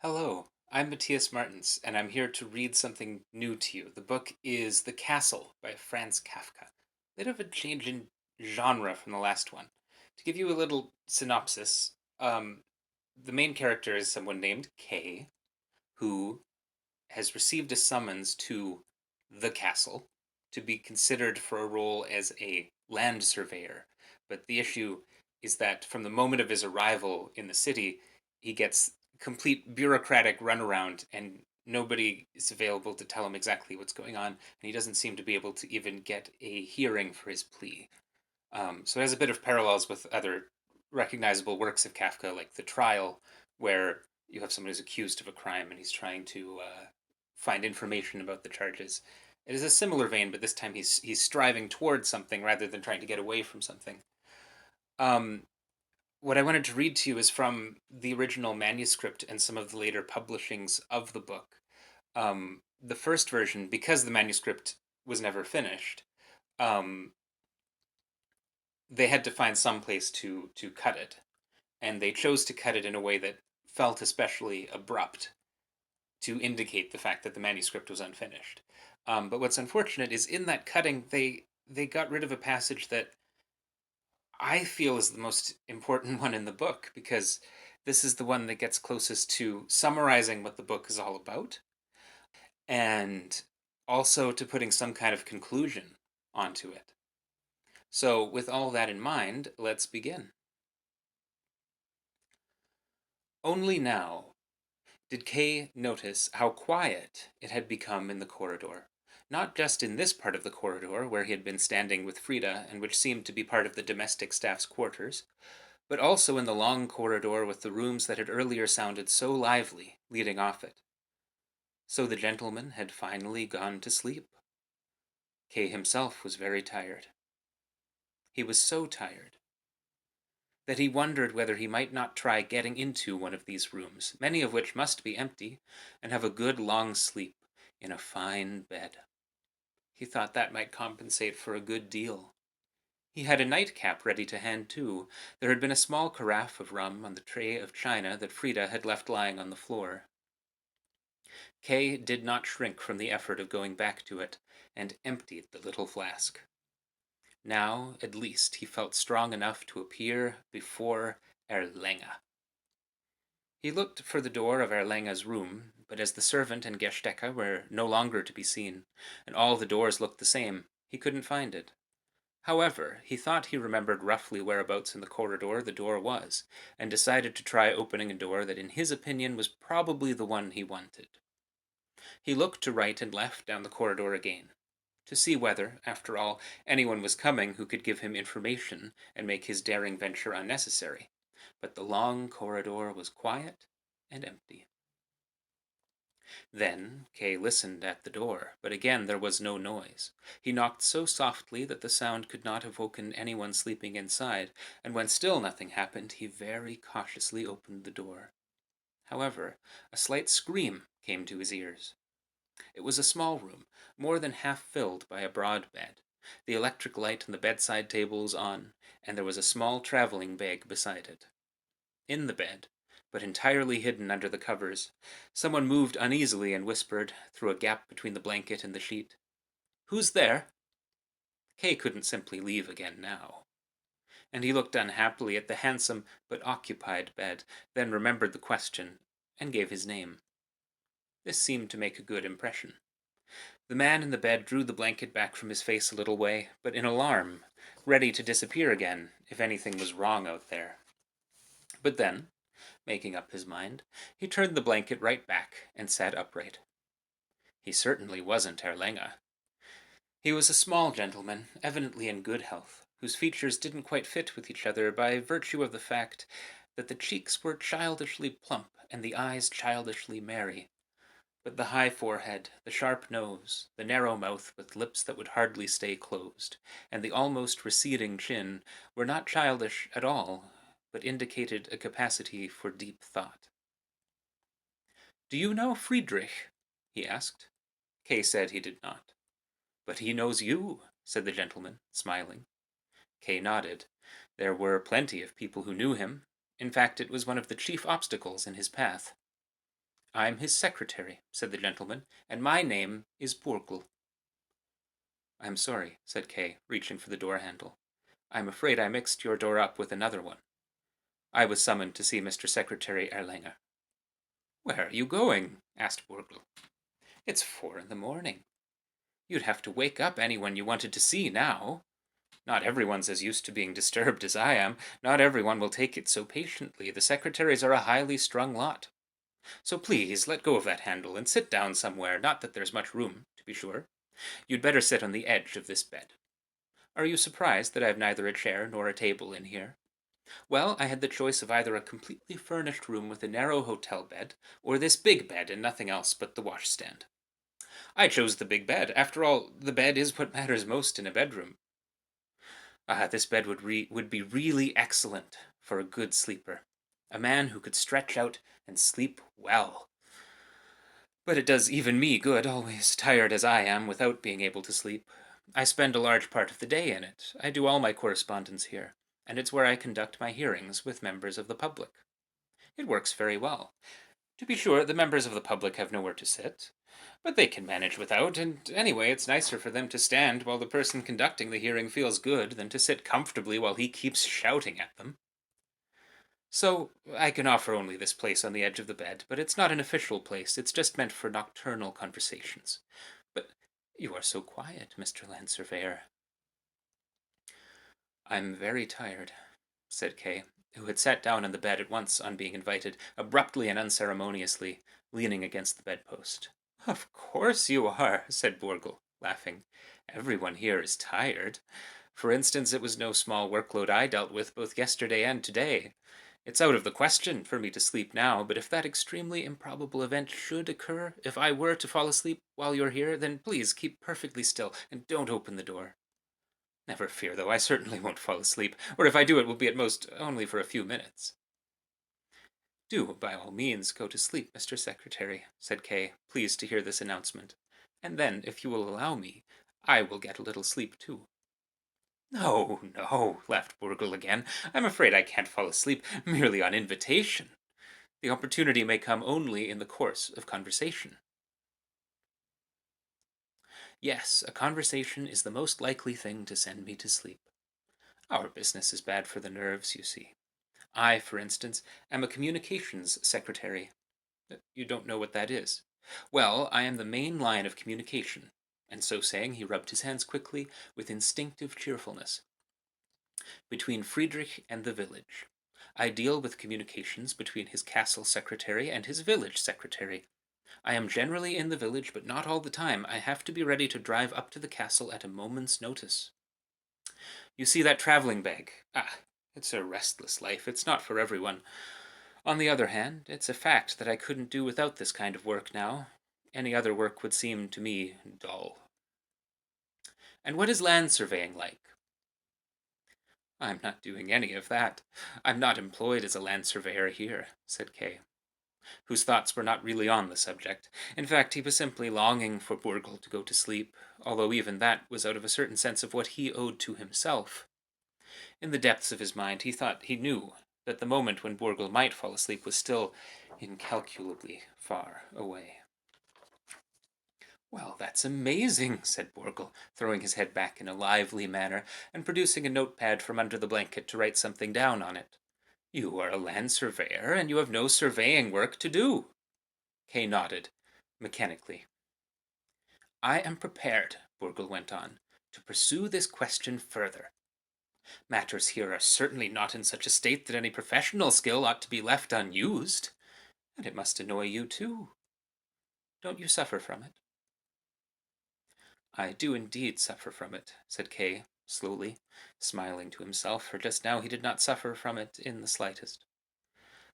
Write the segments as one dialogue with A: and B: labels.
A: Hello, I'm Mattias Martens, and I'm here to read something new to you. The book is The Castle by Franz Kafka. Bit of a change in genre from the last one. To give you a little synopsis, the main character is someone named Kay, who has received a summons to the castle to be considered for a role as a land surveyor. But the issue is that from the moment of his arrival in the city, he gets complete bureaucratic runaround and nobody is available to tell him exactly what's going on, and he doesn't seem to be able to even get a hearing for his plea. So it has a bit of parallels with other recognizable works of Kafka, like The Trial, where you have someone who's accused of a crime and he's trying to find information about the charges. It is a similar vein, but this time he's striving towards something rather than trying to get away from something. Um, what I wanted to read to you is from the original manuscript and some of the later publishings of the book. The first version, because the manuscript was never finished, um, they had to find some place to cut it, and they chose to cut it in a way that felt especially abrupt to indicate the fact that the manuscript was unfinished. But what's unfortunate is in that cutting, they got rid of a passage that I feel is the most important one in the book because this is the one that gets closest to summarizing what the book is all about and also to putting some kind of conclusion onto it. So, with all that in mind, let's begin. Only now did Kay notice how quiet it had become in the corridor. Not just in this part of the corridor where he had been standing with Frida and which seemed to be part of the domestic staff's quarters, but also in the long corridor with the rooms that had earlier sounded so lively leading off it. So the gentleman had finally gone to sleep. Kay himself was very tired. He was so tired that he wondered whether he might not try getting into one of these rooms, many of which must be empty, and have a good long sleep in a fine bed. He thought that might compensate for a good deal. He had a nightcap ready to hand, too. There had been a small carafe of rum on the tray of china that Frida had left lying on the floor. Kay did not shrink from the effort of going back to it, and emptied the little flask. Now, at least, he felt strong enough to appear before Erlenga. He looked for the door of Erlenga's room, but as the servant and Gestecke were no longer to be seen, and all the doors looked the same, he couldn't find it. However, he thought he remembered roughly whereabouts in the corridor the door was, and decided to try opening a door that in his opinion was probably the one he wanted. He looked to right and left down the corridor again, to see whether, after all, anyone was coming who could give him information and make his daring venture unnecessary. But the long corridor was quiet and empty. Then Kay listened at the door, but again there was no noise. He knocked so softly that the sound could not have woken anyone sleeping inside, and when still nothing happened, he very cautiously opened the door. However, a slight scream came to his ears. It was a small room, more than half filled by a broad bed. The electric light on the bedside table was on, and there was a small traveling bag beside it. In the bed, but entirely hidden under the covers, someone moved uneasily and whispered, through a gap between the blanket and the sheet, "Who's there?" Kay couldn't simply leave again now, and he looked unhappily at the handsome but occupied bed, then remembered the question, and gave his name. This seemed to make a good impression. The man in the bed drew the blanket back from his face a little way, but in alarm, ready to disappear again if anything was wrong out there. But then, making up his mind, he turned the blanket right back and sat upright. He certainly wasn't Erlenga. He was a small gentleman, evidently in good health, whose features didn't quite fit with each other by virtue of the fact that the cheeks were childishly plump and the eyes childishly merry. But the high forehead, the sharp nose, the narrow mouth with lips that would hardly stay closed, and the almost receding chin were not childish at all, but indicated a capacity for deep thought. "Do you know Friedrich?" he asked. Kay said he did not. "But he knows you," said the gentleman, smiling. Kay nodded. There were plenty of people who knew him. In fact, it was one of the chief obstacles in his path. I'm his secretary, said the gentleman, and my name is Borgl. I'm sorry, said Kay, reaching for the door handle. I'm afraid I mixed your door up with another one. I was summoned to see Mr. Secretary Erlanger. Where are you going? Asked Borgl. It's 4 in the morning. You'd have to wake up anyone you wanted to see now. Not everyone's as used to being disturbed as I am. Not everyone will take it so patiently. The secretaries are a highly strung lot. So please, let go of that handle and sit down somewhere. Not that there's much room, to be sure. You'd better sit on the edge of this bed. Are you surprised that I have neither a chair nor a table in here? Well, I had the choice of either a completely furnished room with a narrow hotel bed, or this big bed and nothing else but the washstand. I chose the big bed. After all, the bed is what matters most in a bedroom. This bed would be really excellent for a good sleeper. A man who could stretch out and sleep well. But it does even me good, always tired as I am, without being able to sleep. I spend a large part of the day in it. I do all my correspondence here, and it's where I conduct my hearings with members of the public. It works very well. To be sure, the members of the public have nowhere to sit, but they can manage without, and anyway, it's nicer for them to stand while the person conducting the hearing feels good than to sit comfortably while he keeps shouting at them. So, I can offer only this place on the edge of the bed, but it's not an official place, it's just meant for nocturnal conversations. But you are so quiet, Mr. Land Surveyor. I'm very tired, said Kay, who had sat down on the bed at once on being invited, abruptly and unceremoniously, leaning against the bedpost. Of course you are, said Borgl, laughing. Everyone here is tired. For instance, it was no small workload I dealt with both yesterday and today. It's out of the question for me to sleep now, but if that extremely improbable event should occur, if I were to fall asleep while you're here, then please keep perfectly still and don't open the door. Never fear, though, I certainly won't fall asleep, or if I do it will be at most only for a few minutes. Do, by all means, go to sleep, Mr. Secretary, said Kay, pleased to hear this announcement. And then, if you will allow me, I will get a little sleep too. No, no, laughed Borgl again. I'm afraid I can't fall asleep merely on invitation. The opportunity may come only in the course of conversation. Yes, a conversation is the most likely thing to send me to sleep. Our business is bad for the nerves, you see. I, for instance, am a communications secretary. You don't know what that is? Well, I am the main line of communication. And so saying, he rubbed his hands quickly with instinctive cheerfulness. Between Friedrich and the village. I deal with communications between his castle secretary and his village secretary. I am generally in the village, but not all the time. I have to be ready to drive up to the castle at a moment's notice. You see that traveling bag? It's a restless life. It's not for everyone. On the other hand, it's a fact that I couldn't do without this kind of work now. Any other work would seem to me dull. And what is land surveying like? I'm not doing any of that. I'm not employed as a land surveyor here, said Kay, whose thoughts were not really on the subject. In fact, he was simply longing for Borgl to go to sleep, although even that was out of a certain sense of what he owed to himself. In the depths of his mind, he thought he knew that the moment when Borgl might fall asleep was still incalculably far away. Well, that's amazing, said Borgl, throwing his head back in a lively manner and producing a notepad from under the blanket to write something down on it. You are a land surveyor, and you have no surveying work to do. Kay nodded, mechanically. I am prepared, Borgl went on, to pursue this question further. Matters here are certainly not in such a state that any professional skill ought to be left unused, and it must annoy you too. Don't you suffer from it? I do indeed suffer from it, said Kay, slowly, smiling to himself, for just now he did not suffer from it in the slightest.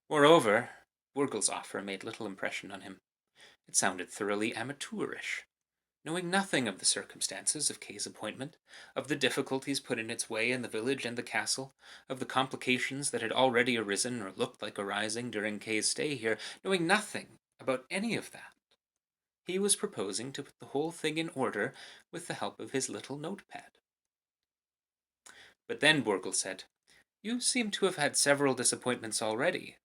A: Moreover, Borgl's offer made little impression on him. It sounded thoroughly amateurish. Knowing nothing of the circumstances of Kay's appointment, of the difficulties put in its way in the village and the castle, of the complications that had already arisen or looked like arising during Kay's stay here, knowing nothing about any of that, he was proposing to put the whole thing in order with the help of his little notepad. But then Borgl said, You seem to have had several disappointments already.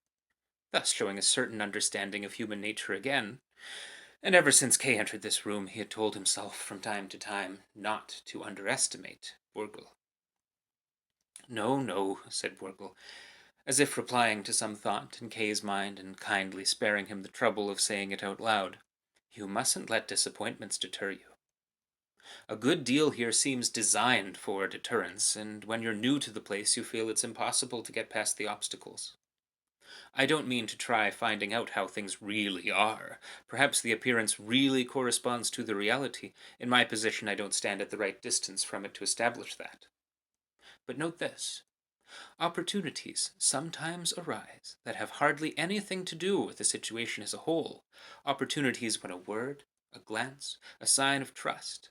A: thus showing a certain understanding of human nature again. And ever since Kay entered this room, he had told himself from time to time not to underestimate Borgel. "No, no," said Borgel, as if replying to some thought in Kay's mind and kindly sparing him the trouble of saying it out loud. "You mustn't let disappointments deter you. A good deal here seems designed for deterrence, and when you're new to the place you feel it's impossible to get past the obstacles. I don't mean to try finding out how things really are. Perhaps the appearance really corresponds to the reality. In my position, I don't stand at the right distance from it to establish that. But note this. Opportunities sometimes arise that have hardly anything to do with the situation as a whole. Opportunities when a word, a glance, a sign of trust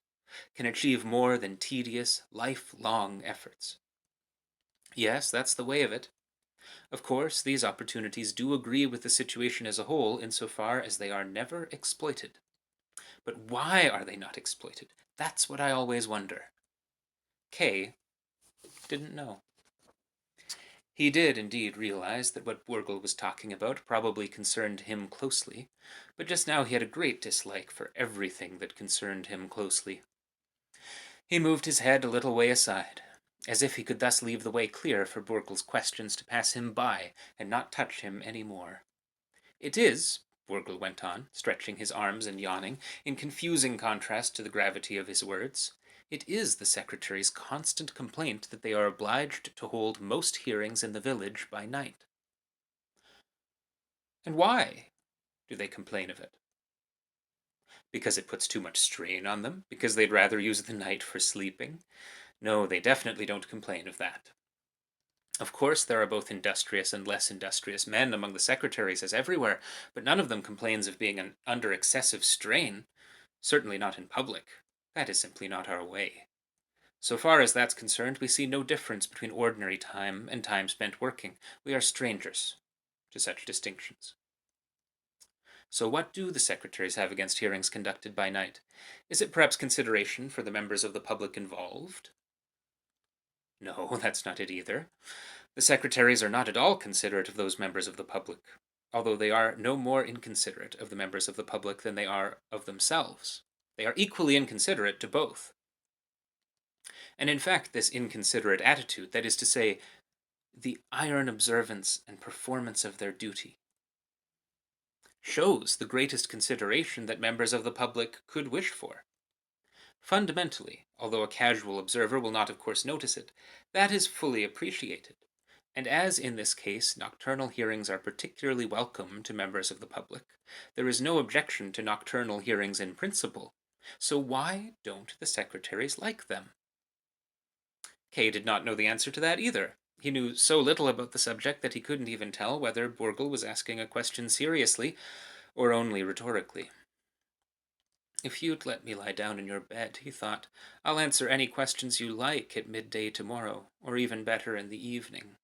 A: can achieve more than tedious, lifelong efforts. Yes, that's the way of it. Of course, these opportunities do agree with the situation as a whole insofar as they are never exploited. But why are they not exploited? That's what I always wonder. Kay didn't know. He did indeed realize that what Borgel was talking about probably concerned him closely, but just now he had a great dislike for everything that concerned him closely. He moved his head a little way aside, as if he could thus leave the way clear for Borgel's questions to pass him by and not touch him any more. "It is," Borgel went on, stretching his arms and yawning, in confusing contrast to the gravity of his words, "it is the secretary's constant complaint that they are obliged to hold most hearings in the village by night." "And why do they complain of it? Because it puts too much strain on them? Because they'd rather use the night for sleeping? No, they definitely don't complain of that. Of course, there are both industrious and less industrious men among the secretaries as everywhere, but none of them complains of being under excessive strain. Certainly not in public. That is simply not our way. So far as that's concerned, we see no difference between ordinary time and time spent working. We are strangers to such distinctions. So what do the secretaries have against hearings conducted by night? Is it perhaps consideration for the members of the public involved? No, that's not it either. The secretaries are not at all considerate of those members of the public, although they are no more inconsiderate of the members of the public than they are of themselves. They are equally inconsiderate to both. And in fact, this inconsiderate attitude, that is to say, the iron observance and performance of their duty, shows the greatest consideration that members of the public could wish for. Fundamentally, although a casual observer will not of course notice it, that is fully appreciated. And as in this case nocturnal hearings are particularly welcome to members of the public, there is no objection to nocturnal hearings in principle. So why don't the secretaries like them? Kay did not know the answer to that either. He knew so little about the subject that he couldn't even tell whether Borgel was asking a question seriously or only rhetorically. "If you'd let me lie down in your bed," he thought, "I'll answer any questions you like at midday tomorrow, or even better in the evening."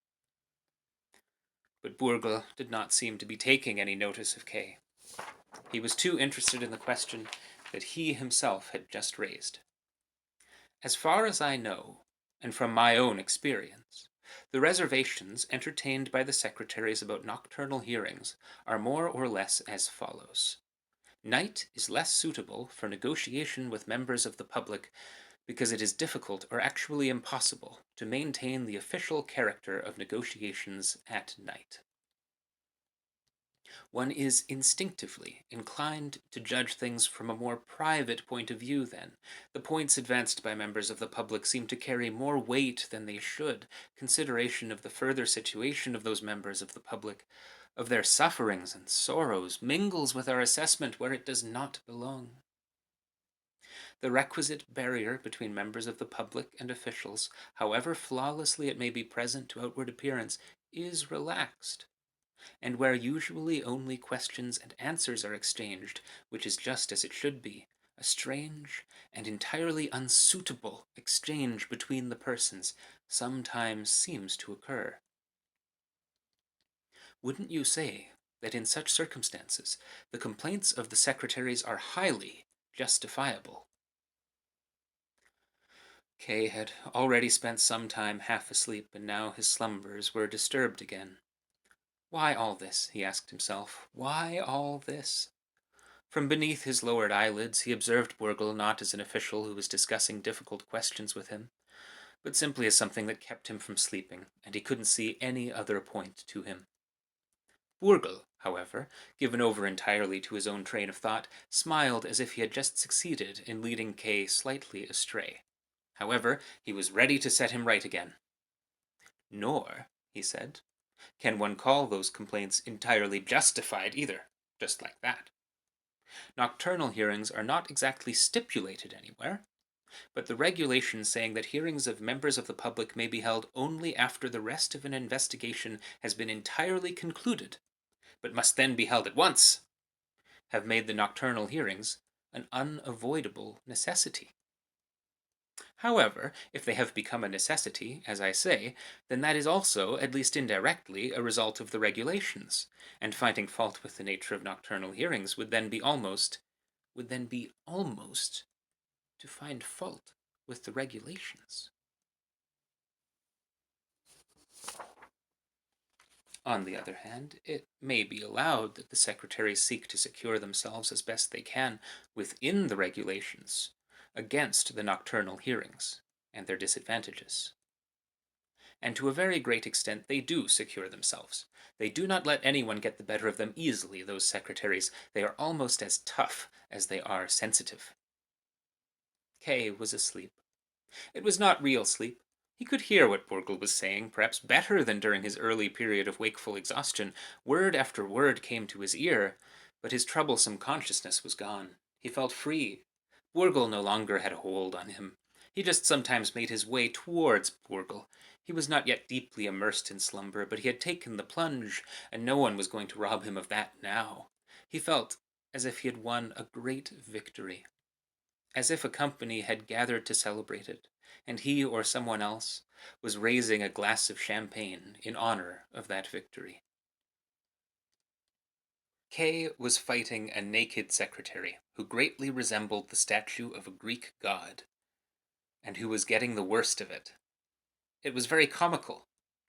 A: But Borgel did not seem to be taking any notice of Kay. He was too interested in the question that he himself had just raised. "As far as I know, and from my own experience, the reservations entertained by the secretaries about nocturnal hearings are more or less as follows. Night is less suitable for negotiation with members of the public because it is difficult or actually impossible to maintain the official character of negotiations at night. One is instinctively inclined to judge things from a more private point of view then. The points advanced by members of the public seem to carry more weight than they should. Consideration of the further situation of those members of the public, of their sufferings and sorrows, mingles with our assessment where it does not belong. The requisite barrier between members of the public and officials, however flawlessly it may be present to outward appearance, is relaxed, and where usually only questions and answers are exchanged, which is just as it should be, a strange and entirely unsuitable exchange between the persons sometimes seems to occur. Wouldn't you say that in such circumstances the complaints of the secretaries are highly justifiable?" Kay had already spent some time half asleep, and now his slumbers were disturbed again. Why all this? He asked himself. Why all this? From beneath his lowered eyelids he observed Borgel not as an official who was discussing difficult questions with him, but simply as something that kept him from sleeping, and he couldn't see any other point to him. Borgel, however, given over entirely to his own train of thought, smiled as if he had just succeeded in leading Kay slightly astray. However, he was ready to set him right again. Nor, he said, can one call those complaints entirely justified either, just like that. Nocturnal hearings are not exactly stipulated anywhere, but the regulations saying that hearings of members of the public may be held only after the rest of an investigation has been entirely concluded, but must then be held at once, have made the nocturnal hearings an unavoidable necessity. However, if they have become a necessity, as I say, then that is also, at least indirectly, a result of the regulations, and finding fault with the nature of nocturnal hearings would then be almost to find fault with the regulations. On the other hand, it may be allowed that the secretaries seek to secure themselves as best they can within the regulations against the nocturnal hearings and their disadvantages. And to a very great extent they do secure themselves. They do not let anyone get the better of them easily, those secretaries. They are almost as tough as they are sensitive. Kay was asleep. It was not real sleep. He could hear what Borgel was saying, perhaps better than during his early period of wakeful exhaustion. Word after word came to his ear, but his troublesome consciousness was gone. He felt free. Borgel no longer had a hold on him. He just sometimes made his way towards Borgel. He was not yet deeply immersed in slumber, but he had taken the plunge, and no one was going to rob him of that now. He felt as if he had won a great victory, as if a company had gathered to celebrate it, and he or someone else was raising a glass of champagne in honor of that victory. Kay was fighting a naked secretary who greatly resembled the statue of a Greek god, and who was getting the worst of it. It was very comical,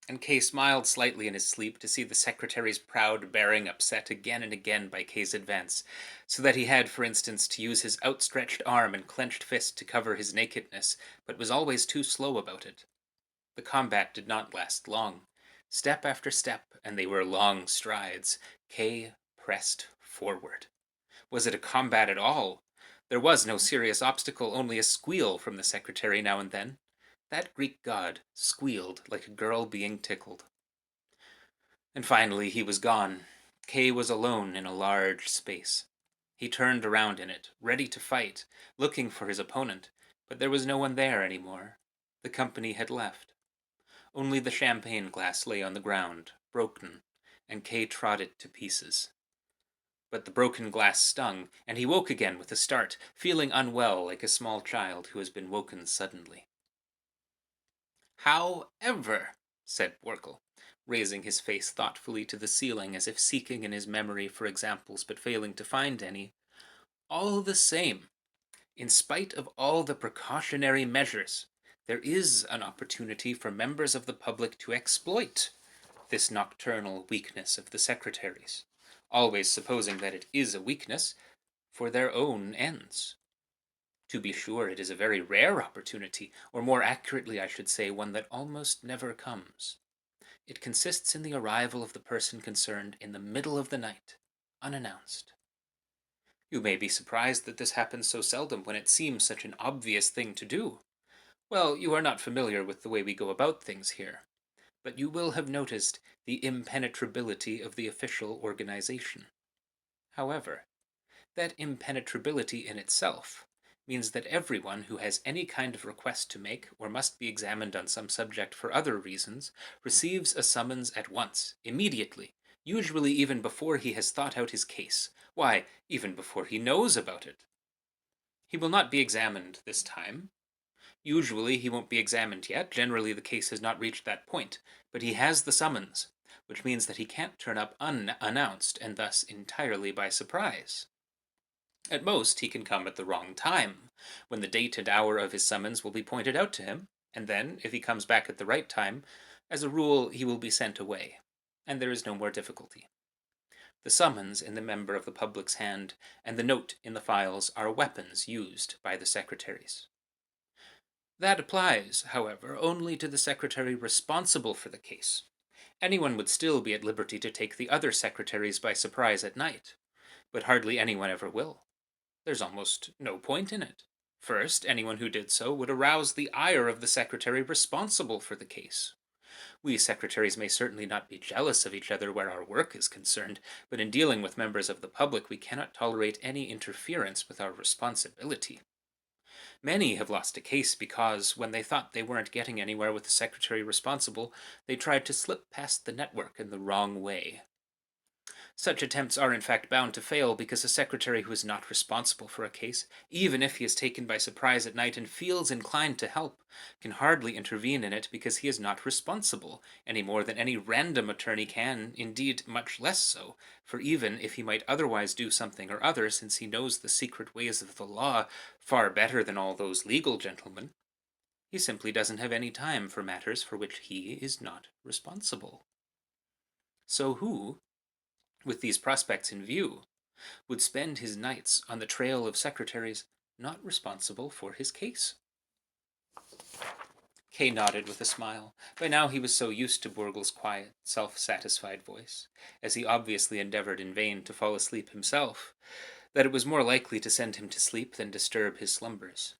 A: and Kay smiled slightly in his sleep to see the secretary's proud bearing upset again and again by Kay's advance, so that he had, for instance, to use his outstretched arm and clenched fist to cover his nakedness, but was always too slow about it. The combat did not last long. Step after step, and they were long strides, Kay pressed forward. Was it a combat at all? There was no serious obstacle, only a squeal from the secretary now and then. That Greek god squealed like a girl being tickled. And finally he was gone. Kay was alone in a large space. He turned around in it, ready to fight, looking for his opponent, but there was no one there anymore. The company had left. Only the champagne glass lay on the ground, broken, and Kay trod it to pieces. But the broken glass stung, and he woke again with a start, feeling unwell like a small child who has been woken suddenly. However, said Borgel, raising his face thoughtfully to the ceiling as if seeking in his memory for examples but failing to find any, all the same, in spite of all the precautionary measures, there is an opportunity for members of the public to exploit this nocturnal weakness of the secretaries, always supposing that it is a weakness, for their own ends. To be sure, it is a very rare opportunity, or more accurately I should say, one that almost never comes. It consists in the arrival of the person concerned in the middle of the night, unannounced. You may be surprised that this happens so seldom when it seems such an obvious thing to do. Well, you are not familiar with the way we go about things here, but you will have noticed the impenetrability of the official organization. However, that impenetrability in itself means that everyone who has any kind of request to make or must be examined on some subject for other reasons receives a summons at once, immediately, usually even before he has thought out his case, why, even before he knows about it. He will not be examined this time. Usually he won't be examined yet, generally the case has not reached that point, but he has the summons, which means that he can't turn up unannounced and thus entirely by surprise. At most, he can come at the wrong time, when the date and hour of his summons will be pointed out to him, and then, if he comes back at the right time, as a rule he will be sent away. and there is no more difficulty. The summons in the member of the public's hand and the note in the files are weapons used by the secretaries. That applies, however, only to the secretary responsible for the case. Anyone would still be at liberty to take the other secretaries by surprise at night, but hardly anyone ever will. There's almost no point in it. First, anyone who did so would arouse the ire of the secretary responsible for the case. We secretaries may certainly not be jealous of each other where our work is concerned, but in dealing with members of the public we cannot tolerate any interference with our responsibility. Many have lost a case because, when they thought they weren't getting anywhere with the secretary responsible, they tried to slip past the network in the wrong way. Such attempts are in fact bound to fail because a secretary who is not responsible for a case, even if he is taken by surprise at night and feels inclined to help, can hardly intervene in it because he is not responsible, any more than any random attorney can, indeed much less so, for even if he might otherwise do something or other, since he knows the secret ways of the law far better than all those legal gentlemen, he simply doesn't have any time for matters for which he is not responsible. So who, with these prospects in view, would spend his nights on the trail of secretaries not responsible for his case? Kay nodded with a smile. By now he was so used to Borgle's quiet, self-satisfied voice, as he obviously endeavored in vain to fall asleep himself, that it was more likely to send him to sleep than disturb his slumbers.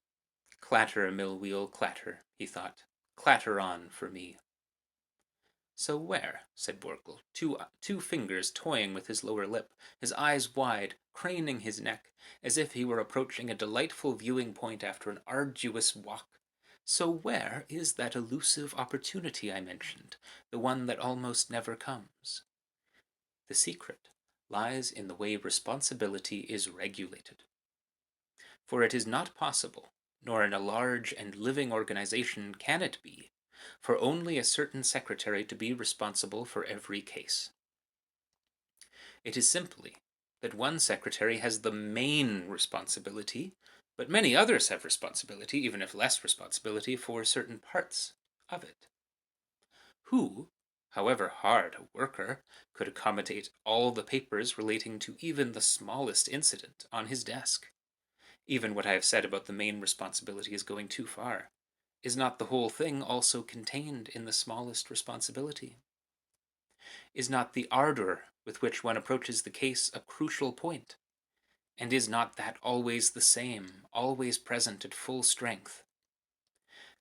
A: Clatter, mill wheel, clatter, he thought. Clatter on for me. So where? Said Borgle, two fingers toying with his lower lip, his eyes wide, craning his neck, as if he were approaching a delightful viewing point after an arduous walk. So where is that elusive opportunity I mentioned, the one that almost never comes? The secret lies in the way responsibility is regulated. For it is not possible, nor in a large and living organization can it be, for only a certain secretary to be responsible for every case. It is simply that one secretary has the main responsibility, but many others have responsibility, even if less responsibility, for certain parts of it. Who, however hard a worker, could accommodate all the papers relating to even the smallest incident on his desk? Even what I have said about the main responsibility is going too far. Is not the whole thing also contained in the smallest responsibility? Is not the ardor with which one approaches the case a crucial point? And is not that always the same, always present at full strength?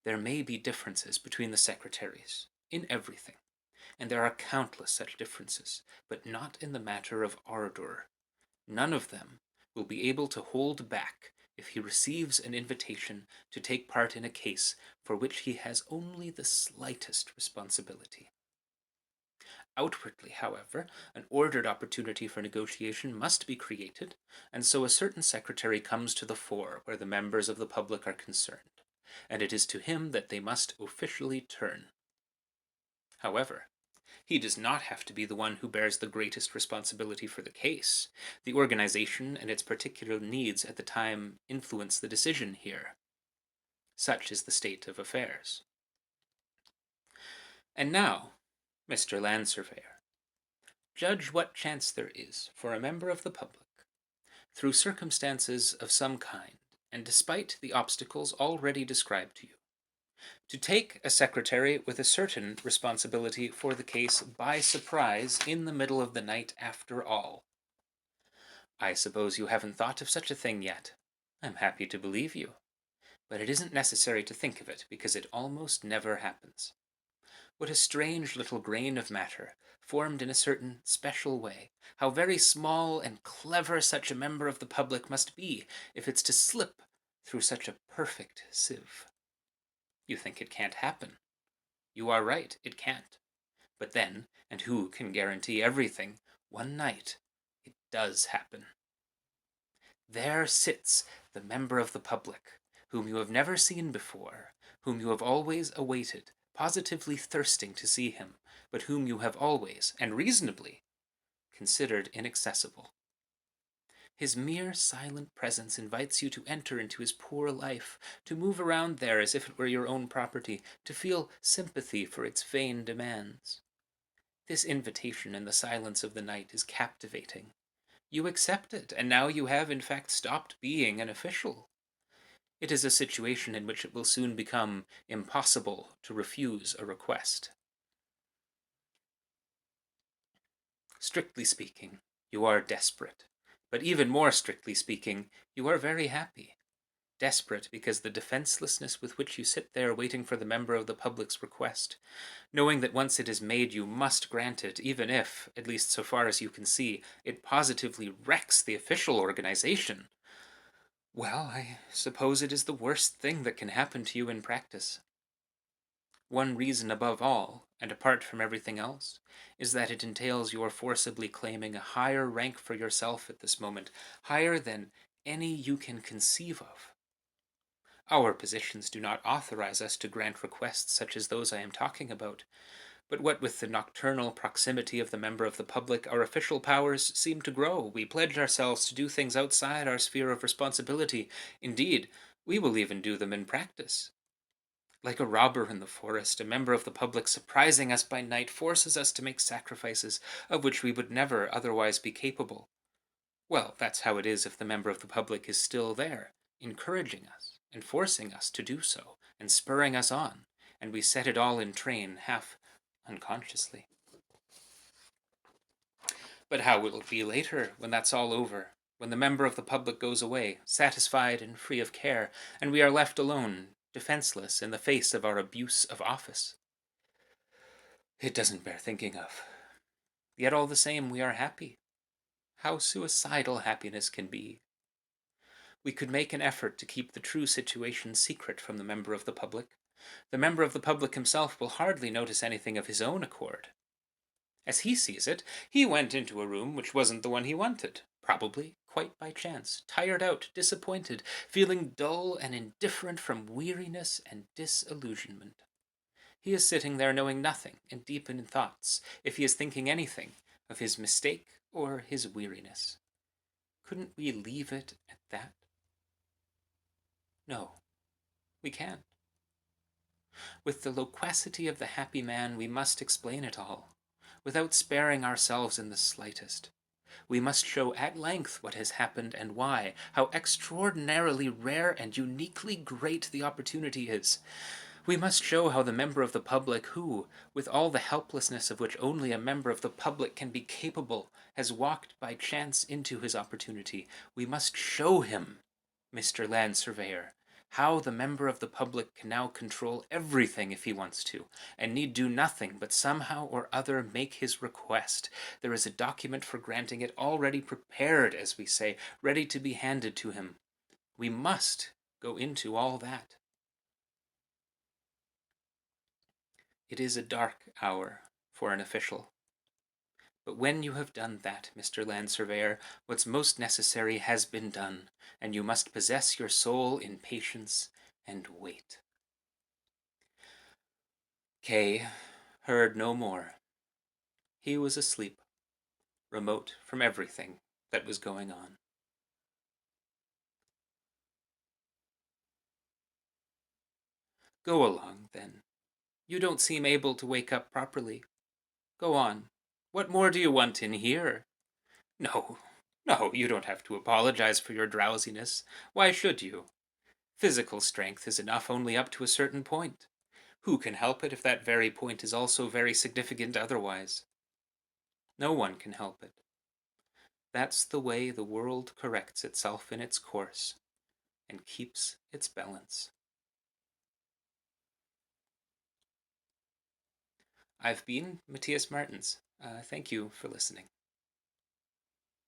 A: There may be differences between the secretaries, in everything, and there are countless such differences, but not in the matter of ardor. None of them will be able to hold back if he receives an invitation to take part in a case for which he has only the slightest responsibility. Outwardly, however, an ordered opportunity for negotiation must be created, and so a certain secretary comes to the fore where the members of the public are concerned, and it is to him that they must officially turn. However, he does not have to be the one who bears the greatest responsibility for the case. The organization and its particular needs at the time influence the decision here. Such is the state of affairs. And now, Mr. Land Surveyor, judge what chance there is for a member of the public, through circumstances of some kind, and despite the obstacles already described to you, to take a secretary with a certain responsibility for the case by surprise in the middle of the night after all. I suppose you haven't thought of such a thing yet. I'm happy to believe you. But it isn't necessary to think of it, because it almost never happens. What a strange little grain of matter, formed in a certain special way. How very small and clever such a member of the public must be, if it's to slip through such a perfect sieve. You think it can't happen. You are right, it can't. But then, and who can guarantee everything, one night it does happen. There sits the member of the public, whom you have never seen before, whom you have always awaited, positively thirsting to see him, but whom you have always, and reasonably, considered inaccessible. His mere silent presence invites you to enter into his poor life, to move around there as if it were your own property, to feel sympathy for its vain demands. This invitation in the silence of the night is captivating. You accept it, and now you have in fact stopped being an official. It is a situation in which it will soon become impossible to refuse a request. Strictly speaking, you are desperate. But even more strictly speaking, you are very happy. Desperate because the defenselessness with which you sit there waiting for the member of the public's request, knowing that once it is made you must grant it, even if, at least so far as you can see, it positively wrecks the official organization. Well, I suppose it is the worst thing that can happen to you in practice. One reason above all, and apart from everything else, is that it entails your forcibly claiming a higher rank for yourself at this moment, higher than any you can conceive of. Our positions do not authorize us to grant requests such as those I am talking about, but what with the nocturnal proximity of the member of the public, our official powers seem to grow. We pledge ourselves to do things outside our sphere of responsibility. Indeed, we will even do them in practice. Like a robber in the forest, a member of the public surprising us by night forces us to make sacrifices of which we would never otherwise be capable. Well, that's how it is if the member of the public is still there, encouraging us, and forcing us to do so, and spurring us on, and we set it all in train, half unconsciously. But how will it be later, when that's all over, when the member of the public goes away, satisfied and free of care, and we are left alone, defenseless in the face of our abuse of office? It doesn't bear thinking of. Yet all the same, we are happy. How suicidal happiness can be. We could make an effort to keep the true situation secret from the member of the public. The member of the public himself will hardly notice anything of his own accord. As he sees it, he went into a room which wasn't the one he wanted, probably quite by chance, tired out, disappointed, feeling dull and indifferent from weariness and disillusionment. He is sitting there knowing nothing and deep in thoughts, if he is thinking anything, of his mistake or his weariness. Couldn't we leave it at that? No, we can't. With the loquacity of the happy man, we must explain it all, without sparing ourselves in the slightest. We must show at length what has happened and why, how extraordinarily rare and uniquely great the opportunity is. We must show how the member of the public who, with all the helplessness of which only a member of the public can be capable, has walked by chance into his opportunity. We must show him, Mr. Land Surveyor, how the member of the public can now control everything if he wants to, and need do nothing but somehow or other make his request. There is a document for granting it already prepared, as we say, ready to be handed to him. We must go into all that. It is a dark hour for an official. But when you have done that, Mr. Land Surveyor, what's most necessary has been done, and you must possess your soul in patience and wait. Kay heard no more. He was asleep, remote from everything that was going on. Go along, then. You don't seem able to wake up properly. Go on. What more do you want in here? No, no, you don't have to apologize for your drowsiness. Why should you? Physical strength is enough only up to a certain point. Who can help it if that very point is also very significant otherwise? No one can help it. That's the way the world corrects itself in its course and keeps its balance. I've been Mattias Martens. Thank you for listening.